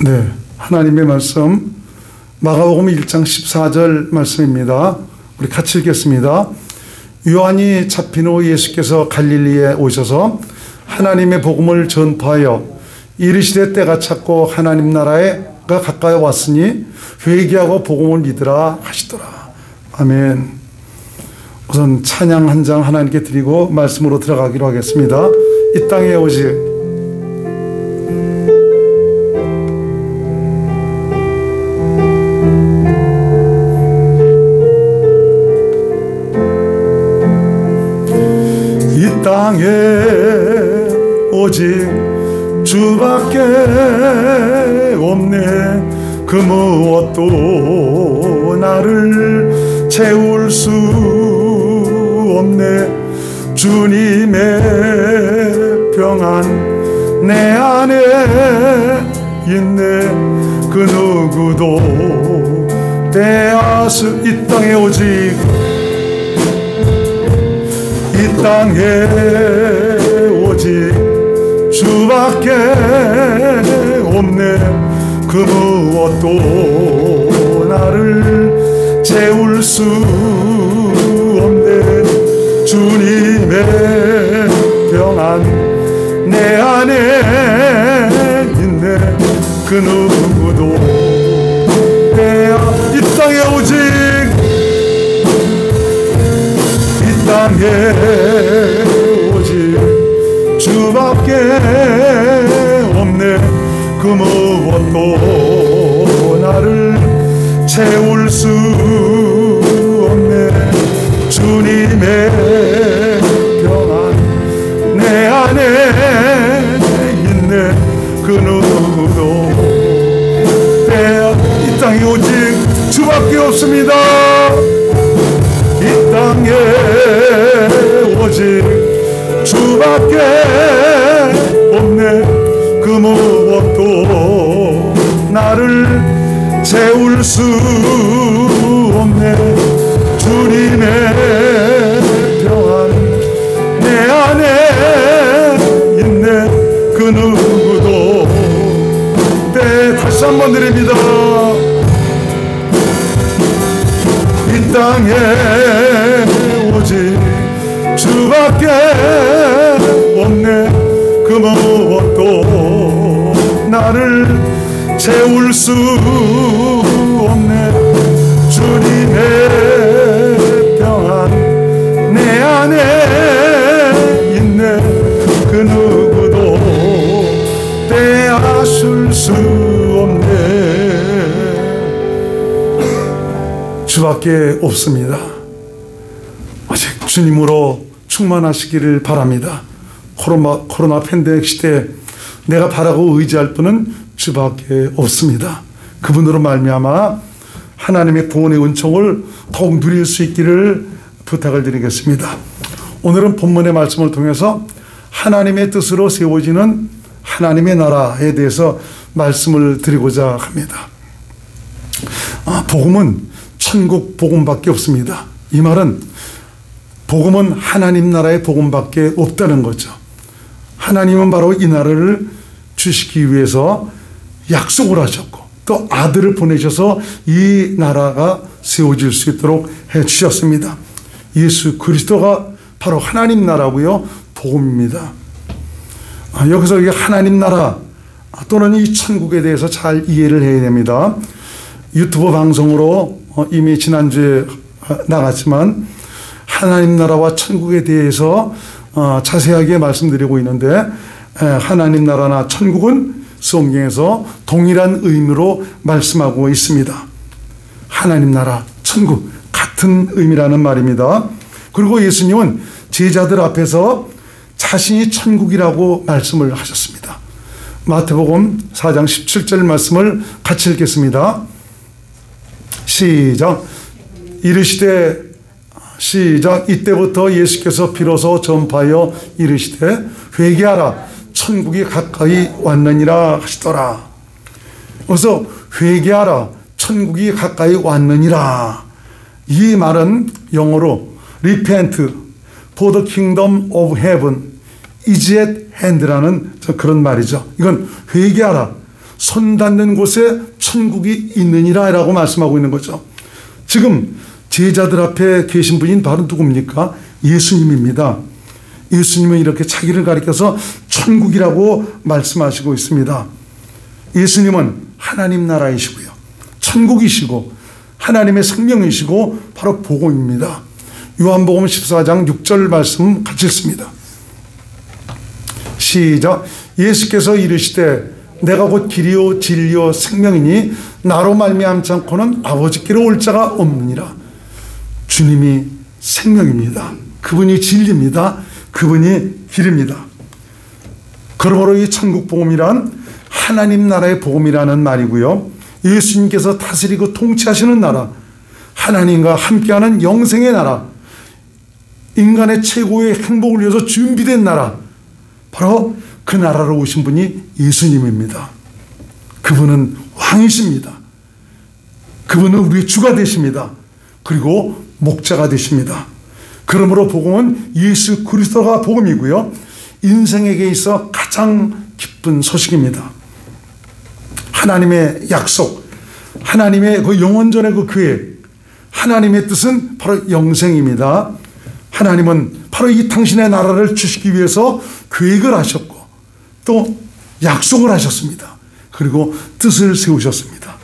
네, 하나님의 말씀 마가복음 1장 14절 말씀입니다. 우리 같이 읽겠습니다. 요한이 잡힌 후 예수께서 갈릴리에 오셔서 하나님의 복음을 전파하여 이르시되 때가 찼고 하나님 나라가 가까이 왔으니 회개하고 복음을 믿으라 하시더라. 아멘. 우선 찬양 한 장 하나님께 드리고 말씀으로 들어가기로 하겠습니다. 이 땅에 오직 땅에 오직 주밖에 없네. 그 무엇도 나를 채울 수 없네. 주님의 평안 내 안에 있네. 그 누구도 빼앗을 이 땅에 오직 이 땅에 오직 주밖에 없네. 그 무엇도 나를 채울 수 없네. 주님의 평안 내 안에 있네. 그 누구도 이 땅에 오직 땅에 오직 주밖에 없네. 그 무엇도 나를 채울 수 없네. 주님의 평안 내 안에 있네. 그 누구도 이 땅에 오직 주밖에 없습니다. 이 땅에 오직 주밖에 없네. 그 무엇도 나를 채울 수 없네. 주님의 평안 내 안에 있네. 그 누구도 다시 한번 드립니다. 이 땅에 오직 주밖에 없네. 그 무엇도 나를 채울 수 없네. 주님의 평안 내 안에 있네. 그 누구도 빼앗을 수 없네. 주밖에 없습니다. 오직 주님으로 충만하시기를 바랍니다. 코로나 팬데믹 시대에 내가 바라고 의지할 분은 주밖에 없습니다. 그분으로 말미암아 하나님의 구원의 은총을 더욱 누릴 수 있기를 부탁을 드리겠습니다. 오늘은 본문의 말씀을 통해서 하나님의 뜻으로 세워지는 하나님의 나라에 대해서 말씀을 드리고자 합니다. 복음은 천국 복음밖에 없습니다. 이 말은 복음은 하나님 나라의 복음밖에 없다는 거죠. 하나님은 바로 이 나라를 주시기 위해서 약속을 하셨고 또 아들을 보내셔서 이 나라가 세워질 수 있도록 해주셨습니다. 예수 그리스도가 바로 하나님 나라고요, 복음입니다. 여기서 이 하나님 나라 또는 이 천국에 대해서 잘 이해를 해야 됩니다. 유튜브 방송으로 이미 지난주에 나갔지만 하나님 나라와 천국에 대해서 자세하게 말씀드리고 있는데, 하나님 나라나 천국은 성경에서 동일한 의미로 말씀하고 있습니다. 하나님 나라, 천국 같은 의미라는 말입니다. 그리고 예수님은 제자들 앞에서 자신이 천국이라고 말씀을 하셨습니다. 마태복음 4장 17절 말씀을 같이 읽겠습니다. 시작. 이르시되 시작. 이때부터 예수께서 비로소 전파하여 이르시되 회개하라 천국이 가까이 왔느니라 하시더라. 그래서 회개하라 천국이 가까이 왔느니라, 이 말은 영어로 repent for the kingdom of heaven is at hand라는 그런 말이죠. 이건 회개하라 손 닿는 곳에 천국이 있느니라 라고 말씀하고 있는 거죠. 지금 제자들 앞에 계신 분이 바로 누굽니까? 예수님입니다. 예수님은 이렇게 자기를 가리켜서 천국이라고 말씀하시고 있습니다. 예수님은 하나님 나라이시고요, 천국이시고 하나님의 생명이시고 바로 복음입니다. 요한복음 14장 6절 말씀 같이 읽습니다. 시작. 예수께서 이르시되 내가 곧 길이요 진리요 생명이니 나로 말미암지 않고는 아버지께로 올 자가 없느니라. 주님이 생명입니다. 그분이 진리입니다. 그분이 길입니다. 그러므로 이 천국 복음이란 하나님 나라의 복음이라는 말이고요, 예수님께서 다스리고 통치하시는 나라, 하나님과 함께하는 영생의 나라, 인간의 최고의 행복을 위해서 준비된 나라, 바로 그 나라로 오신 분이 예수님입니다. 그분은 왕이십니다. 그분은 우리의 주가 되십니다. 그리고 목자가 되십니다. 그러므로 복음은 예수 그리스도가 복음이고요, 인생에게 있어 가장 기쁜 소식입니다. 하나님의 약속, 하나님의 그 영원전의 그 계획, 하나님의 뜻은 바로 영생입니다. 하나님은 바로 이 당신의 나라를 주시기 위해서 계획을 하셨고 또 약속을 하셨습니다. 그리고 뜻을 세우셨습니다.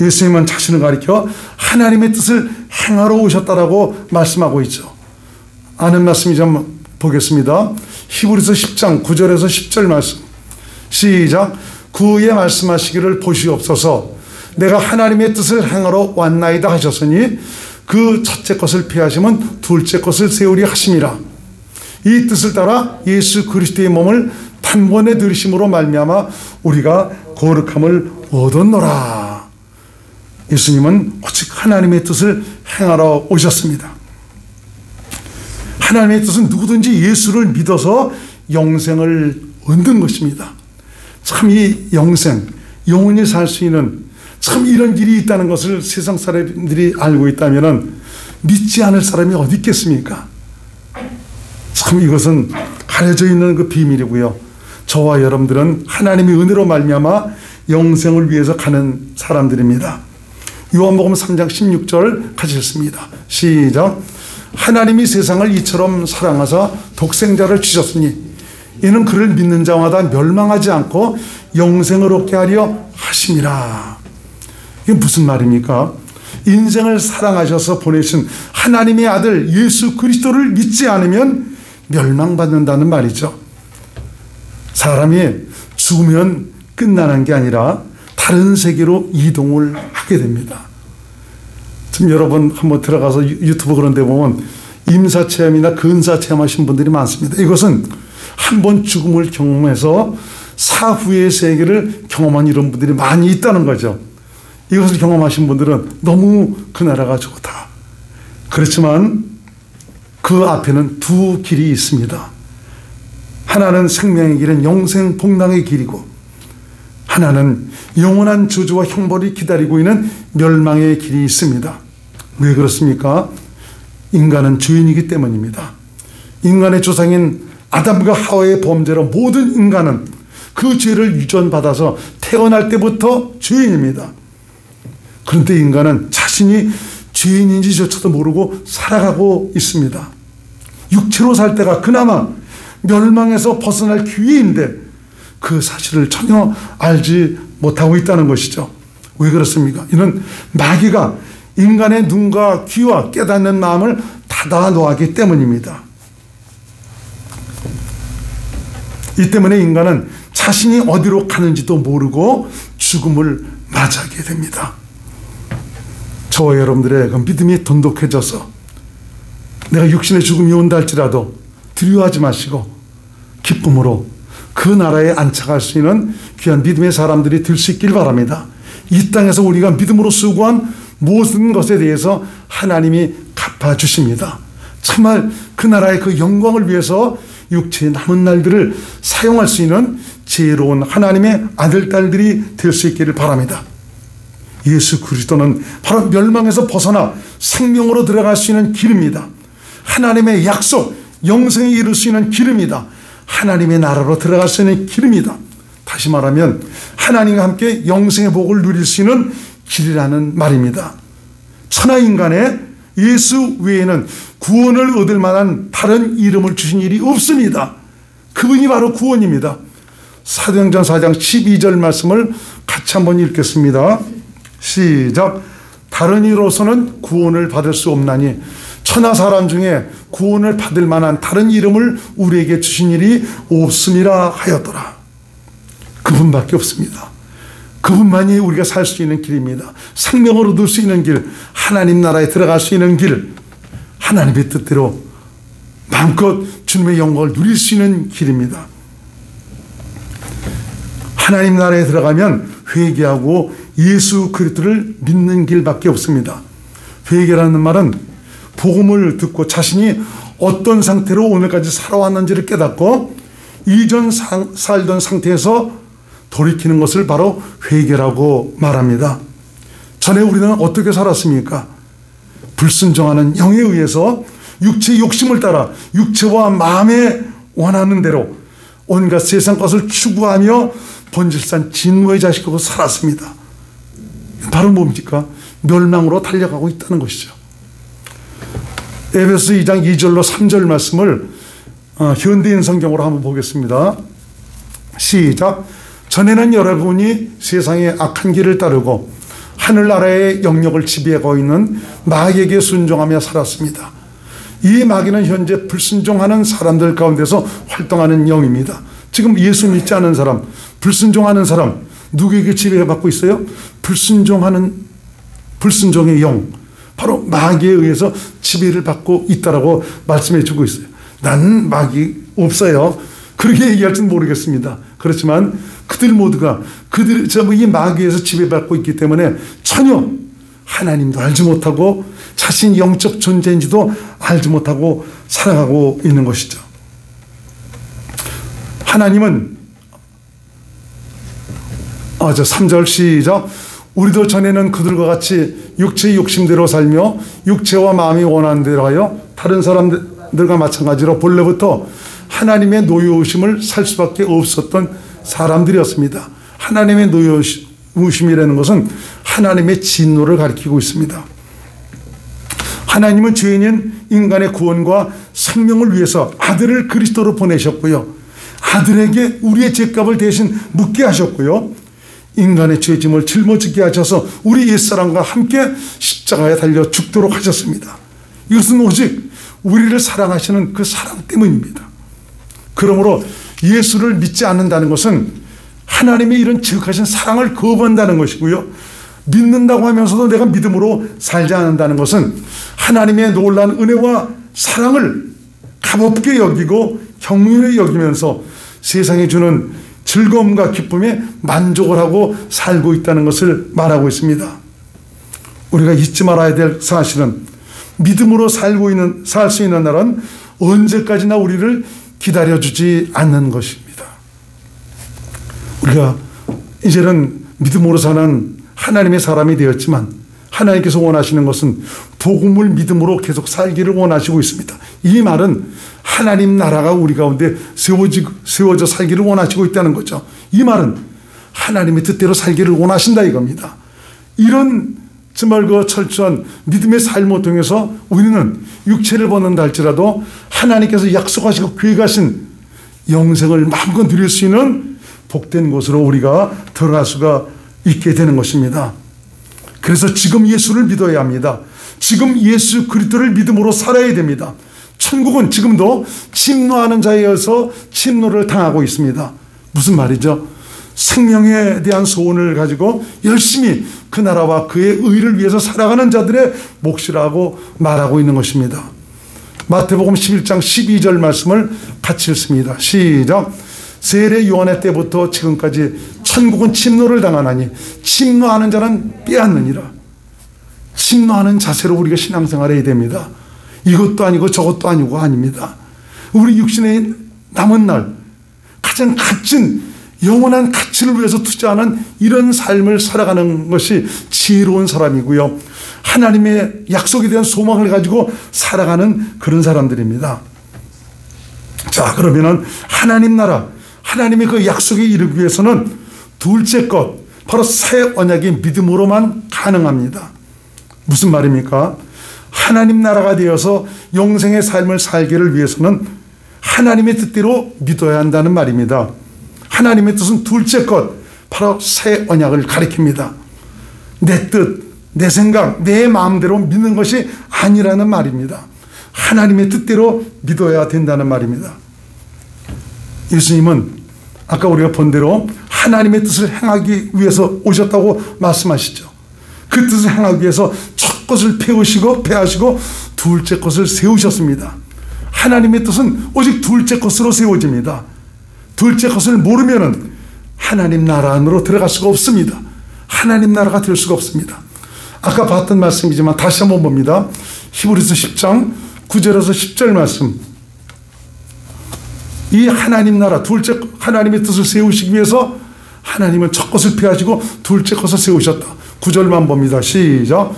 예수님은 자신을 가리켜 하나님의 뜻을 행하러 오셨다라고 말씀하고 있죠. 아는 말씀이 좀 보겠습니다. 히브리서 10장 9절에서 10절 말씀. 시작. 그의 말씀하시기를 보시옵소서. 내가 하나님의 뜻을 행하러 왔나이다 하셨으니 그 첫째 것을 피하시면 둘째 것을 세우리 하심이라. 이 뜻을 따라 예수 그리스도의 몸을 단번에 들으심으로 말미암아 우리가 거룩함을 얻었노라. 예수님은 오직 하나님의 뜻을 행하러 오셨습니다. 하나님의 뜻은 누구든지 예수를 믿어서 영생을 얻는 것입니다. 참 이 영생, 영원히 살 수 있는 참 이런 길이 있다는 것을 세상 사람들이 알고 있다면 믿지 않을 사람이 어디 있겠습니까? 참 이것은 가려져 있는 그 비밀이고요, 저와 여러분들은 하나님의 은혜로 말미암아 영생을 위해서 가는 사람들입니다. 요한복음 3장 16절 같이 읽습니다. 시작. 하나님이 세상을 이처럼 사랑하사 독생자를 주셨으니 이는 그를 믿는 자마다 멸망하지 않고 영생을 얻게 하려 하심이라. 이게 무슨 말입니까? 인생을 사랑하셔서 보내신 하나님의 아들 예수 그리스도를 믿지 않으면 멸망받는다는 말이죠. 사람이 죽으면 끝나는 게 아니라 다른 세계로 이동을 하게 됩니다. 지금 여러분 한번 들어가서 유튜브 그런 데 보면 임사체험이나 근사체험하신 분들이 많습니다. 이것은 한번 죽음을 경험해서 사후의 세계를 경험한 이런 분들이 많이 있다는 거죠. 이것을 경험하신 분들은 너무 그 나라가 좋다. 그렇지만 그 앞에는 두 길이 있습니다. 하나는 생명의 길은 영생 복락의 길이고 하나는 영원한 저주와 형벌이 기다리고 있는 멸망의 길이 있습니다. 왜 그렇습니까? 인간은 죄인이기 때문입니다. 인간의 조상인 아담과 하와의 범죄로 모든 인간은 그 죄를 유전받아서 태어날 때부터 죄인입니다. 그런데 인간은 자신이 죄인인지조차도 모르고 살아가고 있습니다. 육체로 살 때가 그나마 멸망에서 벗어날 기회인데 그 사실을 전혀 알지 못하고 있다는 것이죠. 왜 그렇습니까? 이는 마귀가 인간의 눈과 귀와 깨닫는 마음을 닫아 놓았기 때문입니다. 이 때문에 인간은 자신이 어디로 가는지도 모르고 죽음을 맞이하게 됩니다. 저와 여러분들의 그 믿음이 돈독해져서 내가 육신의 죽음이 온다 할지라도 두려워하지 마시고 기쁨으로 그 나라에 안착할 수 있는 귀한 믿음의 사람들이 될 수 있길 바랍니다. 이 땅에서 우리가 믿음으로 수고한 모든 것에 대해서 하나님이 갚아주십니다. 정말 그 나라의 그 영광을 위해서 육체의 남은 날들을 사용할 수 있는 지혜로운 하나님의 아들, 딸들이 될 수 있기를 바랍니다. 예수 그리스도는 바로 멸망에서 벗어나 생명으로 들어갈 수 있는 길입니다. 하나님의 약속, 영생에 이를 수 있는 길입니다. 하나님의 나라로 들어갈 수 있는 길입니다. 다시 말하면 하나님과 함께 영생의 복을 누릴 수 있는 길이라는 말입니다. 천하인간에 예수 외에는 구원을 얻을 만한 다른 이름을 주신 일이 없습니다. 그분이 바로 구원입니다. 사도행전 4장 12절 말씀을 같이 한번 읽겠습니다. 시작. 다른 이로서는 구원을 받을 수 없나니 천하 사람 중에 구원을 받을 만한 다른 이름을 우리에게 주신 일이 없음이라 하였더라. 그분밖에 없습니다. 그분만이 우리가 살 수 있는 길입니다. 생명을 얻을 수 있는 길, 하나님 나라에 들어갈 수 있는 길, 하나님의 뜻대로 마음껏 주님의 영광을 누릴 수 있는 길입니다. 하나님 나라에 들어가면 회개하고 예수 그리스도를 믿는 길밖에 없습니다. 회개라는 말은 복음을 듣고 자신이 어떤 상태로 오늘까지 살아왔는지를 깨닫고 이전 살던 상태에서 돌이키는 것을 바로 회개라고 말합니다. 전에 우리는 어떻게 살았습니까? 불순종하는 영에 의해서 육체의 욕심을 따라 육체와 마음에 원하는 대로 온갖 세상 것을 추구하며 본질상 진노의 자식으로 살았습니다. 바로 뭡니까? 멸망으로 달려가고 있다는 것이죠. 에베소 2장 2절로 3절 말씀을 현대인 성경으로 한번 보겠습니다. 시작. 전에는 여러분이 세상의 악한 길을 따르고 하늘나라의 영역을 지배하고 있는 마귀에게 순종하며 살았습니다. 이 마귀는 현재 불순종하는 사람들 가운데서 활동하는 영입니다. 지금 예수 믿지 않은 사람, 불순종하는 사람, 누구에게 지배받고 있어요? 불순종의 영, 바로 마귀에 의해서 지배를 받고 있다라고 말씀해 주고 있어요. 나는 마귀 없어요. 그렇게 얘기할지는 모르겠습니다. 그렇지만 그들 모두가 이 마귀에서 지배받고 있기 때문에 전혀 하나님도 알지 못하고 자신이 영적 존재인지도 알지 못하고 살아가고 있는 것이죠. 하나님은 3절 시작. 우리도 전에는 그들과 같이 육체의 욕심대로 살며 육체와 마음이 원하는 대로 하여 다른 사람들과 마찬가지로 본래부터 하나님의 노여우심을 살 수밖에 없었던 사람들이었습니다. 하나님의 노여우심이라는 것은 하나님의 진노를 가리키고 있습니다. 하나님은 죄인인 인간의 구원과 생명을 위해서 아들을 그리스도로 보내셨고요. 아들에게 우리의 죄값을 대신 묻게 하셨고요. 인간의 죄짐을 짊어지게 하셔서 우리 옛사람과 함께 십자가에 달려 죽도록 하셨습니다. 이것은 오직 우리를 사랑하시는 그 사랑 때문입니다. 그러므로 예수를 믿지 않는다는 것은 하나님의 이런 지극하신 사랑을 거부한다는 것이고요. 믿는다고 하면서도 내가 믿음으로 살지 않는다는 것은 하나님의 놀라운 은혜와 사랑을 가볍게 여기고 경륜히 여기면서 세상에 주는 즐거움과 기쁨에 만족을 하고 살고 있다는 것을 말하고 있습니다. 우리가 잊지 말아야 될 사실은 믿음으로 살 수 있는 날은 언제까지나 우리를 기다려주지 않는 것입니다. 우리가 이제는 믿음으로 사는 하나님의 사람이 되었지만 하나님께서 원하시는 것은 복음을 믿음으로 계속 살기를 원하시고 있습니다. 이 말은 하나님 나라가 우리 가운데 세워져 살기를 원하시고 있다는 거죠. 이 말은 하나님의 뜻대로 살기를 원하신다 이겁니다. 이런 정말 그 철저한 믿음의 삶을 통해서 우리는 육체를 벗는다 할지라도 하나님께서 약속하시고 계획하신 영생을 마음껏 누릴 수 있는 복된 곳으로 우리가 들어갈 수가 있게 되는 것입니다. 그래서 지금 예수를 믿어야 합니다. 지금 예수 그리스도를 믿음으로 살아야 됩니다. 천국은 지금도 침노하는 자에 의해서 침노를 당하고 있습니다. 무슨 말이죠? 생명에 대한 소원을 가지고 열심히 그 나라와 그의 의를 위해서 살아가는 자들의 몫이라고 말하고 있는 것입니다. 마태복음 11장 12절 말씀을 같이 읽습니다. 시작. 세례 요한의 때부터 지금까지 천국은 침노를 당하나니 침노하는 자는 빼앗느니라. 침노하는 자세로 우리가 신앙생활을 해야 됩니다. 이것도 아니고 저것도 아니고 아닙니다. 우리 육신의 남은 날 가장 값진 영원한 가치를 위해서 투자하는 이런 삶을 살아가는 것이 지혜로운 사람이고요. 하나님의 약속에 대한 소망을 가지고 살아가는 그런 사람들입니다. 자, 그러면은 하나님 나라, 하나님의 그 약속에 이르기 위해서는 둘째 것, 바로 새 언약의 믿음으로만 가능합니다. 무슨 말입니까? 하나님 나라가 되어서 영생의 삶을 살기를 위해서는 하나님의 뜻대로 믿어야 한다는 말입니다. 하나님의 뜻은 둘째 것, 바로 새 언약을 가리킵니다. 내 뜻, 내 생각, 내 마음대로 믿는 것이 아니라는 말입니다. 하나님의 뜻대로 믿어야 된다는 말입니다. 예수님은 아까 우리가 본 대로 하나님의 뜻을 행하기 위해서 오셨다고 말씀하시죠. 그 뜻을 행하기 위해서 첫 것을 폐하시고 둘째 것을 세우셨습니다. 하나님의 뜻은 오직 둘째 것으로 세워집니다. 둘째 것을 모르면은 하나님 나라 안으로 들어갈 수가 없습니다. 하나님 나라가 될 수가 없습니다. 아까 봤던 말씀이지만 다시 한번 봅니다. 히브리서 10장 9절에서 10절 말씀. 이 하나님 나라, 둘째 하나님의 뜻을 세우시기 위해서 하나님은 첫 것을 폐하시고 둘째 것을 세우셨다. 9절만 봅니다. 시작.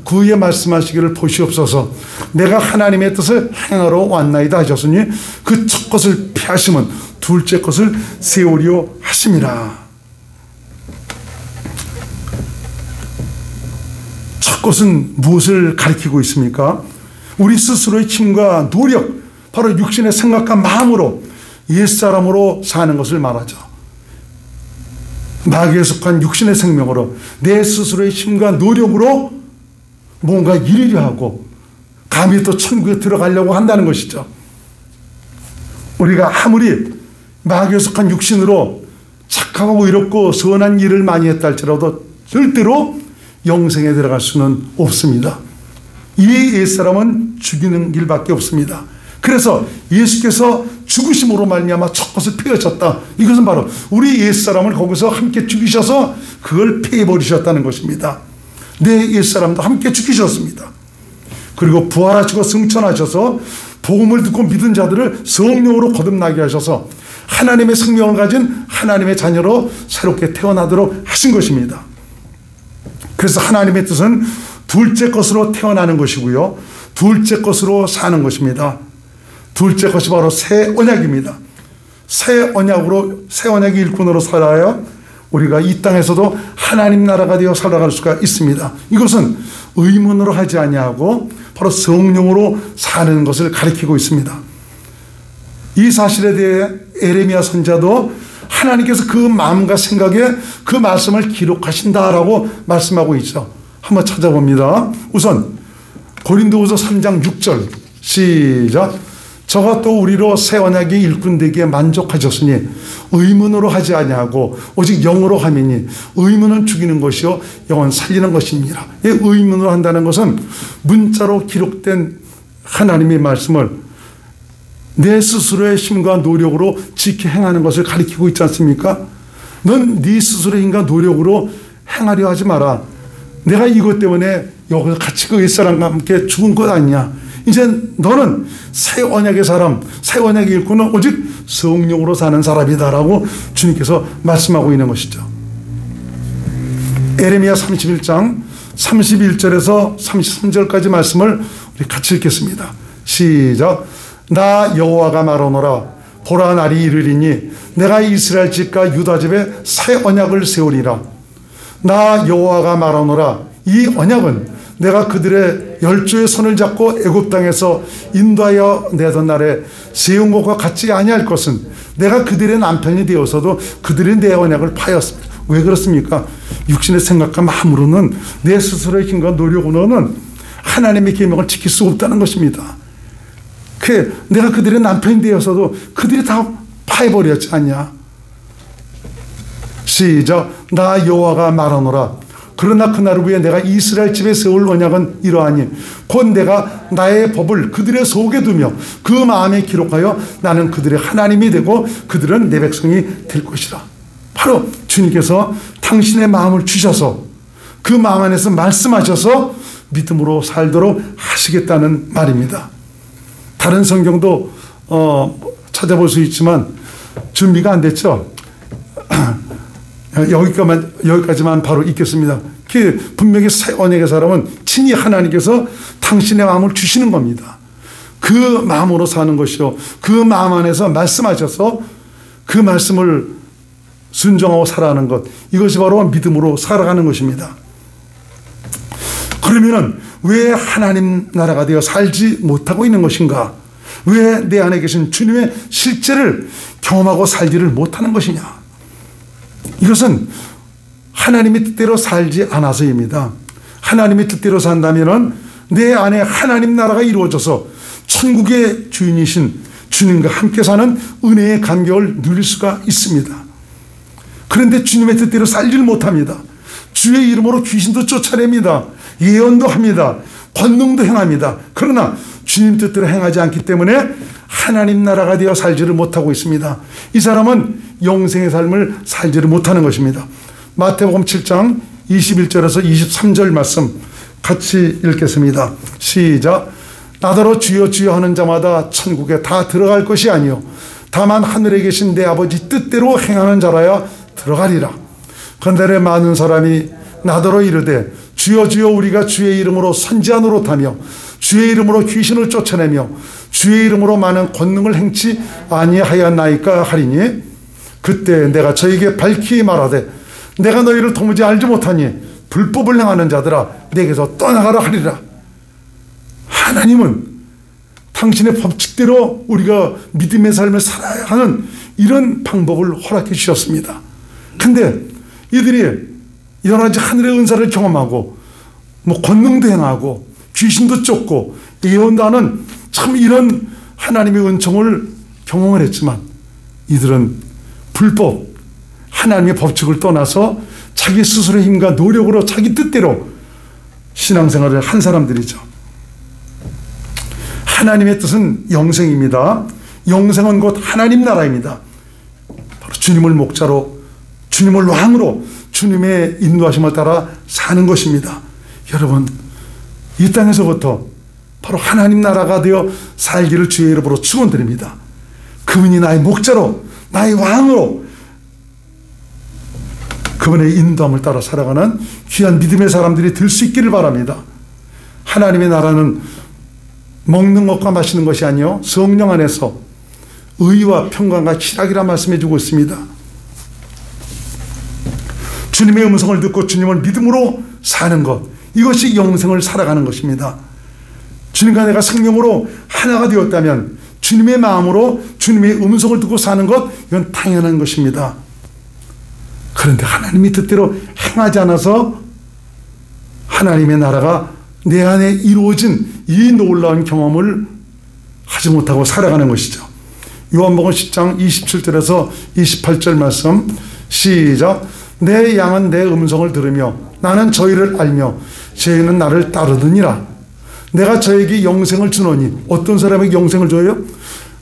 그의 말씀하시기를 보시옵소서. 내가 하나님의 뜻을 행하러 왔나이다 하셨으니 그 첫 것을 폐하시면 둘째 것을 세우려 하심이라. 첫 것은 무엇을 가리키고 있습니까? 우리 스스로의 힘과 노력, 바로 육신의 생각과 마음으로 옛사람으로 사는 것을 말하죠. 마귀에 속한 육신의 생명으로 내 스스로의 힘과 노력으로 뭔가 이루려 하고 감히 또 천국에 들어가려고 한다는 것이죠. 우리가 아무리 마귀에 속한 육신으로 착하고 의롭고 선한 일을 많이 했다 할지라도 절대로 영생에 들어갈 수는 없습니다. 이 옛사람은 죽이는 길밖에 없습니다. 그래서 예수께서 죽으심으로 말미암아 첫 것을 폐하셨다. 이것은 바로 우리 옛사람을 거기서 함께 죽이셔서 그걸 폐해버리셨다는 것입니다. 내 옛사람도 함께 죽이셨습니다. 그리고 부활하시고 승천하셔서 복음을 듣고 믿은 자들을 성령으로 거듭나게 하셔서 하나님의 생명을 가진 하나님의 자녀로 새롭게 태어나도록 하신 것입니다. 그래서 하나님의 뜻은 둘째 것으로 태어나는 것이고요, 둘째 것으로 사는 것입니다. 둘째 것이 바로 새 언약입니다. 새 언약으로, 새 언약의 일꾼으로 살아야 우리가 이 땅에서도 하나님 나라가 되어 살아갈 수가 있습니다. 이것은 의문으로 하지 아니하고 바로 성령으로 사는 것을 가리키고 있습니다. 이 사실에 대해 에레미야 선지자도 하나님께서 그 마음과 생각에 그 말씀을 기록하신다라고 말씀하고 있죠. 한번 찾아봅니다. 우선 고린도후서 3장 6절 시작. 저가 또 우리로 새 언약의 일꾼 되기에 만족하셨으니 의문으로 하지 아니하고 오직 영으로 함이니 의문은 죽이는 것이요 영은 살리는 것입니다. 이 의문으로 한다는 것은 문자로 기록된 하나님의 말씀을 내 스스로의 힘과 노력으로 지켜 행하는 것을 가리키고 있지 않습니까? 넌 네 스스로의 힘과 노력으로 행하려 하지 마라. 내가 이것 때문에 여기서 같이 그 옛사람과 함께 죽은 것 아니냐. 이제 너는 새 언약의 사람, 새 언약의 일꾼은 오직 성령으로 사는 사람이다라고 주님께서 말씀하고 있는 것이죠. 에레미야 31장 31절에서 33절까지 말씀을 우리 같이 읽겠습니다. 시작. 나 여호와가 말하노라. 보라 날이 이르리니 내가 이스라엘 집과 유다 집에 새 언약을 세우리라. 나 여호와가 말하노라. 이 언약은 내가 그들의 열조의 손을 잡고 애굽 땅에서 인도하여 내던 날에 세운 것과 같지 아니할 것은 내가 그들의 남편이 되어서도 그들의 내 언약을 파였습니다. 왜 그렇습니까? 육신의 생각과 마음으로는 내 스스로의 힘과 노력으로는 하나님의 계명을 지킬 수 없다는 것입니다. 내가 그들의 남편이 되어서도 그들이 다 파해버렸지 않냐. 시작. 나 여호와가 말하노라. 그러나 그날 후에 내가 이스라엘 집에 세울 언약은 이러하니 곧 내가 나의 법을 그들의 속에 두며 그 마음에 기록하여 나는 그들의 하나님이 되고 그들은 내 백성이 될 것이라. 바로 주님께서 당신의 마음을 주셔서 그 마음 안에서 말씀하셔서 믿음으로 살도록 하시겠다는 말입니다. 다른 성경도 찾아볼 수 있지만 준비가 안 됐죠. 여기까지만 바로 읽겠습니다. 분명히 새 언약의 사람은 친히 하나님께서 당신의 마음을 주시는 겁니다. 그 마음으로 사는 것이요, 그 마음 안에서 말씀하셔서 그 말씀을 순종하고 살아가는 것, 이것이 바로 믿음으로 살아가는 것입니다. 그러면은 왜 하나님 나라가 되어 살지 못하고 있는 것인가? 왜 내 안에 계신 주님의 실제를 경험하고 살지를 못하는 것이냐? 이것은 하나님의 뜻대로 살지 않아서입니다. 하나님의 뜻대로 산다면은 내 안에 하나님 나라가 이루어져서 천국의 주인이신 주님과 함께 사는 은혜의 감격을 누릴 수가 있습니다. 그런데 주님의 뜻대로 살지를 못합니다. 주의 이름으로 귀신도 쫓아냅니다. 예언도 합니다. 권능도 행합니다. 그러나 주님 뜻대로 행하지 않기 때문에 하나님 나라가 되어 살지를 못하고 있습니다. 이 사람은 영생의 삶을 살지를 못하는 것입니다. 마태복음 7장 21절에서 23절 말씀 같이 읽겠습니다. 시작. 나더러 주여 주여 하는 자마다 천국에 다 들어갈 것이 아니요 다만 하늘에 계신 내 아버지 뜻대로 행하는 자라야 들어가리라. 그런데 많은 사람이 나더러 이르되 주여 주여 우리가 주의 이름으로 선지자 노릇하며 주의 이름으로 귀신을 쫓아내며 주의 이름으로 많은 권능을 행치 아니하였나이까 하리니 그때 내가 저에게 밝히 말하되 내가 너희를 도무지 알지 못하니 불법을 행하는 자들아 내게서 떠나가라 하리라. 하나님은 당신의 법칙대로 우리가 믿음의 삶을 살아야 하는 이런 방법을 허락해 주셨습니다. 근데 이들이 여러 가지 하늘의 은사를 경험하고 권능도 행하고 귀신도 쫓고 예언도 하는 참 이런 하나님의 은총을 경험을 했지만 이들은 불법 하나님의 법칙을 떠나서 자기 스스로의 힘과 노력으로 자기 뜻대로 신앙생활을 한 사람들이죠. 하나님의 뜻은 영생입니다. 영생은 곧 하나님 나라입니다. 바로 주님을 목자로 주님을 왕으로 주님의 인도하심을 따라 사는 것입니다. 여러분 이 땅에서부터 바로 하나님 나라가 되어 살기를 주의 이름으로 축원드립니다. 그분이 나의 목자로 나의 왕으로 그분의 인도함을 따라 살아가는 귀한 믿음의 사람들이 될 수 있기를 바랍니다. 하나님의 나라는 먹는 것과 마시는 것이 아니요 성령 안에서 의와 평강과 희락이라 말씀해 주고 있습니다. 주님의 음성을 듣고 주님을 믿음으로 사는 것, 이것이 영생을 살아가는 것입니다. 주님과 내가 생명으로 하나가 되었다면 주님의 마음으로 주님의 음성을 듣고 사는 것, 이건 당연한 것입니다. 그런데 하나님의 뜻대로 행하지 않아서 하나님의 나라가 내 안에 이루어진 이 놀라운 경험을 하지 못하고 살아가는 것이죠. 요한복음 10장 27절에서 28절 말씀 시작. 내 양은 내 음성을 들으며 나는 저희를 알며 저희는 나를 따르느니라. 내가 저에게 영생을 주노니 어떤 사람에게 영생을 줘요?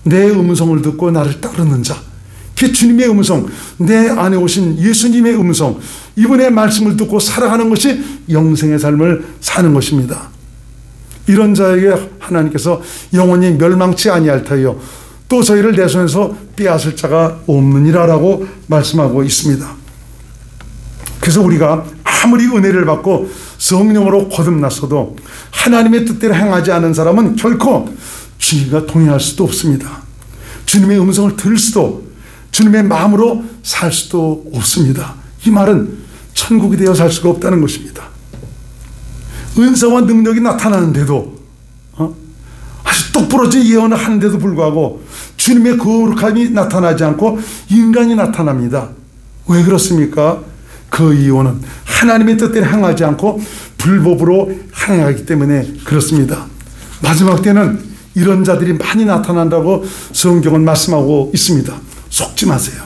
내 음성을 듣고 나를 따르는 자. 그 주님의 음성, 내 안에 오신 예수님의 음성, 이분의 말씀을 듣고 살아가는 것이 영생의 삶을 사는 것입니다. 이런 자에게 하나님께서 영원히 멸망치 아니할 터이요 또 저희를 내 손에서 빼앗을 자가 없느니라 라고 말씀하고 있습니다. 그래서 우리가 아무리 은혜를 받고 성령으로 거듭났어도 하나님의 뜻대로 행하지 않은 사람은 결코 주님과 동행할 수도 없습니다. 주님의 음성을 들을 수도 주님의 마음으로 살 수도 없습니다. 이 말은 천국이 되어 살 수가 없다는 것입니다. 은사와 능력이 나타나는데도 아주 똑부러진 예언을 하는데도 불구하고 주님의 거룩함이 나타나지 않고 인간이 나타납니다. 왜 그렇습니까? 그 이유는 하나님의 뜻대로 행하지 않고 불법으로 행하기 때문에 그렇습니다. 마지막 때는 이런 자들이 많이 나타난다고 성경은 말씀하고 있습니다. 속지 마세요.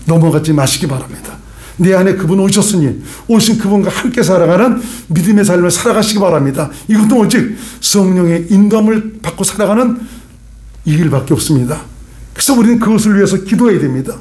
넘어가지 마시기 바랍니다. 내 안에 그분 오셨으니 오신 그분과 함께 살아가는 믿음의 삶을 살아가시기 바랍니다. 이것도 오직 성령의 인도함을 받고 살아가는 이 길밖에 없습니다. 그래서 우리는 그것을 위해서 기도해야 됩니다.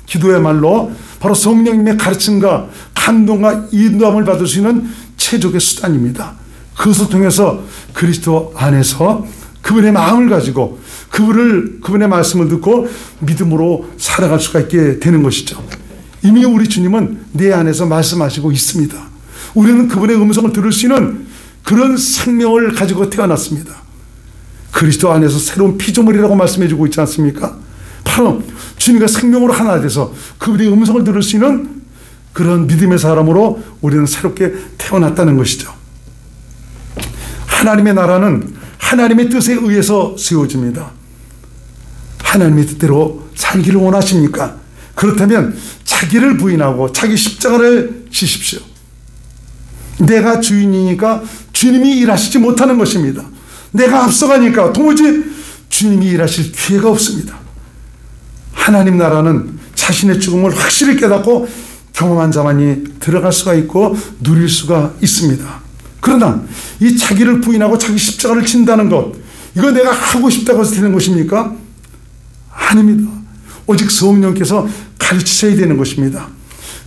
기도야말로 바로 성령님의 가르침과 감동과 인도함을 받을 수 있는 최적의 수단입니다. 그것을 통해서 그리스도 안에서 그분의 마음을 가지고 그분의 말씀을 듣고 믿음으로 살아갈 수가 있게 되는 것이죠. 이미 우리 주님은 내 안에서 말씀하시고 있습니다. 우리는 그분의 음성을 들을 수 있는 그런 생명을 가지고 태어났습니다. 그리스도 안에서 새로운 피조물이라고 말씀해 주고 있지 않습니까? 바로 주님과 생명으로 하나 돼서 그분의 음성을 들을 수 있는 그런 믿음의 사람으로 우리는 새롭게 태어났다는 것이죠. 하나님의 나라는 하나님의 뜻에 의해서 세워집니다. 하나님의 뜻대로 살기를 원하십니까? 그렇다면 자기를 부인하고 자기 십자가를 지십시오. 내가 주인이니까 주님이 일하시지 못하는 것입니다. 내가 앞서가니까 도무지 주님이 일하실 기회가 없습니다. 하나님 나라는 자신의 죽음을 확실히 깨닫고 경험한 자만이 들어갈 수가 있고 누릴 수가 있습니다. 그러나 이 자기를 부인하고 자기 십자가를 진다는 것, 이거 내가 하고 싶다고 해서 되는 것입니까? 아닙니다. 오직 성령께서 가르치셔야 되는 것입니다.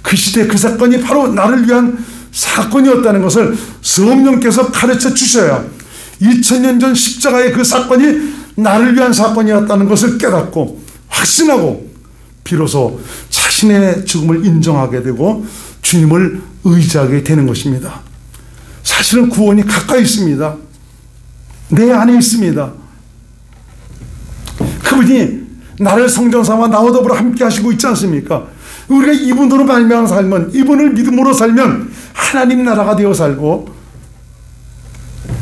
그 시대 그 사건이 바로 나를 위한 사건이었다는 것을 성령께서 가르쳐 주셔야 2000년 전 십자가의 그 사건이 나를 위한 사건이었다는 것을 깨닫고 확신하고 비로소 자신의 죽음을 인정하게 되고 주님을 의지하게 되는 것입니다. 사실은 구원이 가까이 있습니다. 내 안에 있습니다. 그분이 나를 성전 삼아 나와 더불어 함께 하시고 있지 않습니까? 우리가 이분으로 말미암아 살면, 이분을 믿음으로 살면 하나님 나라가 되어 살고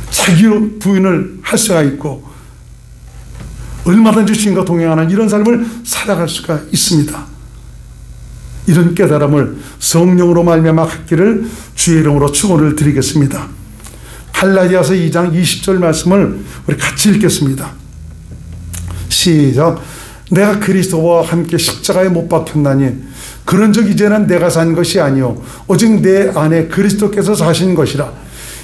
자기 부인을 할 수가 있고 얼마든지 주님과 동행하는 이런 삶을 살아갈 수가 있습니다. 이런 깨달음을 성령으로 말미암아 갖기를 주의 이름으로 축원을 드리겠습니다. 갈라디아서 2장 20절 말씀을 우리 같이 읽겠습니다. 시작. 내가 그리스도와 함께 십자가에 못 박혔나니 그런즉 이제는 내가 산 것이 아니요 오직 내 안에 그리스도께서 사신 것이라.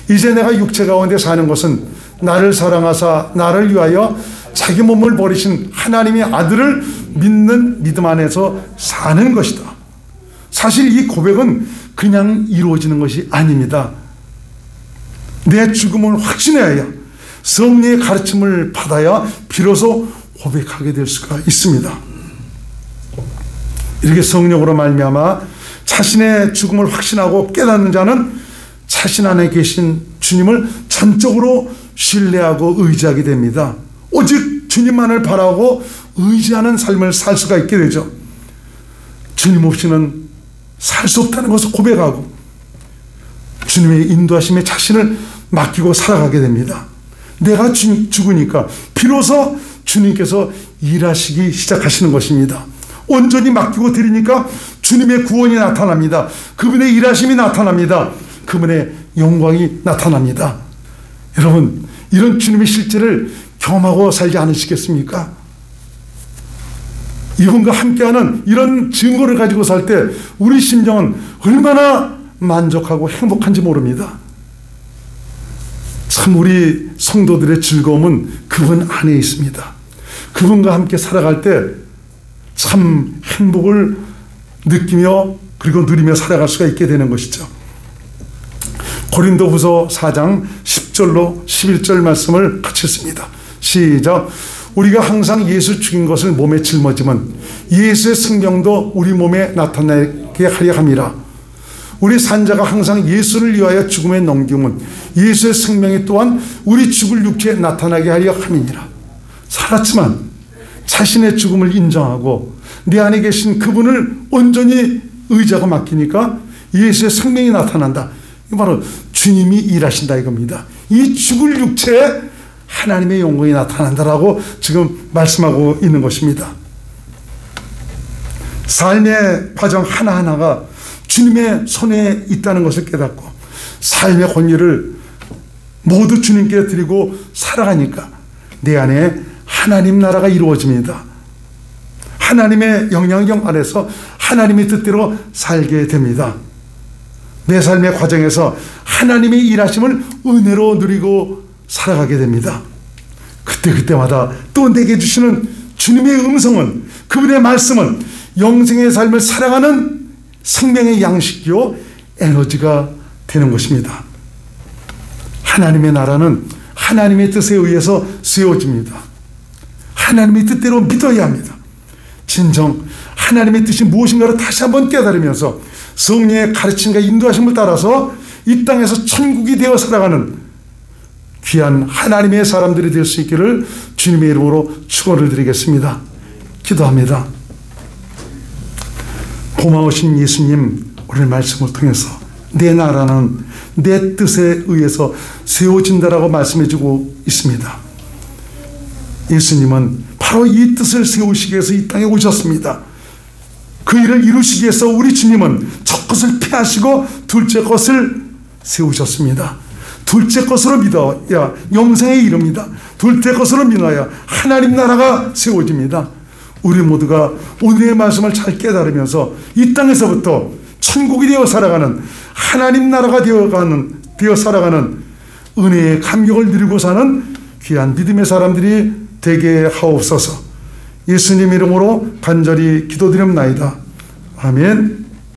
이제 내가 육체 가운데 사는 것은 나를 사랑하사 나를 위하여 자기 몸을 버리신 하나님의 아들을 믿는 믿음 안에서 사는 것이다. 사실 이 고백은 그냥 이루어지는 것이 아닙니다. 내 죽음을 확신해야 성령의 가르침을 받아야 비로소 고백하게 될 수가 있습니다. 이렇게 성령으로 말미암아 자신의 죽음을 확신하고 깨닫는 자는 자신 안에 계신 주님을 전적으로 신뢰하고 의지하게 됩니다. 오직 주님만을 바라고 의지하는 삶을 살 수가 있게 되죠. 주님 없이는 살 수 없다는 것을 고백하고 주님의 인도하심에 자신을 맡기고 살아가게 됩니다. 내가 죽으니까 비로소 주님께서 일하시기 시작하시는 것입니다. 온전히 맡기고 드리니까 주님의 구원이 나타납니다. 그분의 일하심이 나타납니다. 그분의 영광이 나타납니다. 여러분, 이런 주님의 실제를 경험하고 살지 않으시겠습니까? 이분과 함께하는 이런 증거를 가지고 살 때 우리 심정은 얼마나 만족하고 행복한지 모릅니다. 참 우리 성도들의 즐거움은 그분 안에 있습니다. 그분과 함께 살아갈 때 참 행복을 느끼며 그리고 누리며 살아갈 수가 있게 되는 것이죠. 고린도후서 4장 10절로 11절 말씀을 같이 읽습니다. 시작. 우리가 항상 예수 죽인 것을 몸에 짊어지면 예수의 생명도 우리 몸에 나타나게 하려 함이라. 우리 산자가 항상 예수를 위하여 죽음에 넘기면 예수의 생명이 또한 우리 죽을 육체에 나타나게 하려 함이니라. 살았지만 자신의 죽음을 인정하고 내 안에 계신 그분을 온전히 의지하고 맡기니까 예수의 생명이 나타난다. 이거 바로 주님이 일하신다 이겁니다. 이 죽을 육체에 하나님의 영광이 나타난다라고 지금 말씀하고 있는 것입니다. 삶의 과정 하나하나가 주님의 손에 있다는 것을 깨닫고 삶의 권위를 모두 주님께 드리고 살아가니까 내 안에 하나님 나라가 이루어집니다. 하나님의 영향력 안에서 하나님의 뜻대로 살게 됩니다. 내 삶의 과정에서 하나님의 일하심을 은혜로 누리고 살아가게 됩니다. 그때마다 또 내게 주시는 주님의 음성은, 그분의 말씀은 영생의 삶을 살아가는 생명의 양식이요 에너지가 되는 것입니다. 하나님의 나라는 하나님의 뜻에 의해서 세워집니다. 하나님의 뜻대로 믿어야 합니다. 진정 하나님의 뜻이 무엇인가를 다시 한번 깨달으면서 성령의 가르침과 인도하심을 따라서 이 땅에서 천국이 되어 살아가는 귀한 하나님의 사람들이 될 수 있기를 주님의 이름으로 축원을 드리겠습니다. 기도합니다. 고마우신 예수님, 오늘 말씀을 통해서 내 나라는 내 뜻에 의해서 세워진다라고 말씀해주고 있습니다. 예수님은 바로 이 뜻을 세우시기 위해서 이 땅에 오셨습니다. 그 일을 이루시기 위해서 우리 주님은 첫 것을 피하시고 둘째 것을 세우셨습니다. 둘째 것으로 믿어야 영생에 이릅니다. 둘째 것으로 믿어야 하나님 나라가 세워집니다. 우리 모두가 오늘의 말씀을 잘 깨달으면서 이 땅에서부터 천국이 되어 살아가는, 하나님 나라가 되어 살아가는 은혜의 감격을 누리고 사는 귀한 믿음의 사람들이 되게 하옵소서. 예수님 이름으로 간절히 기도드립나이다. 아멘.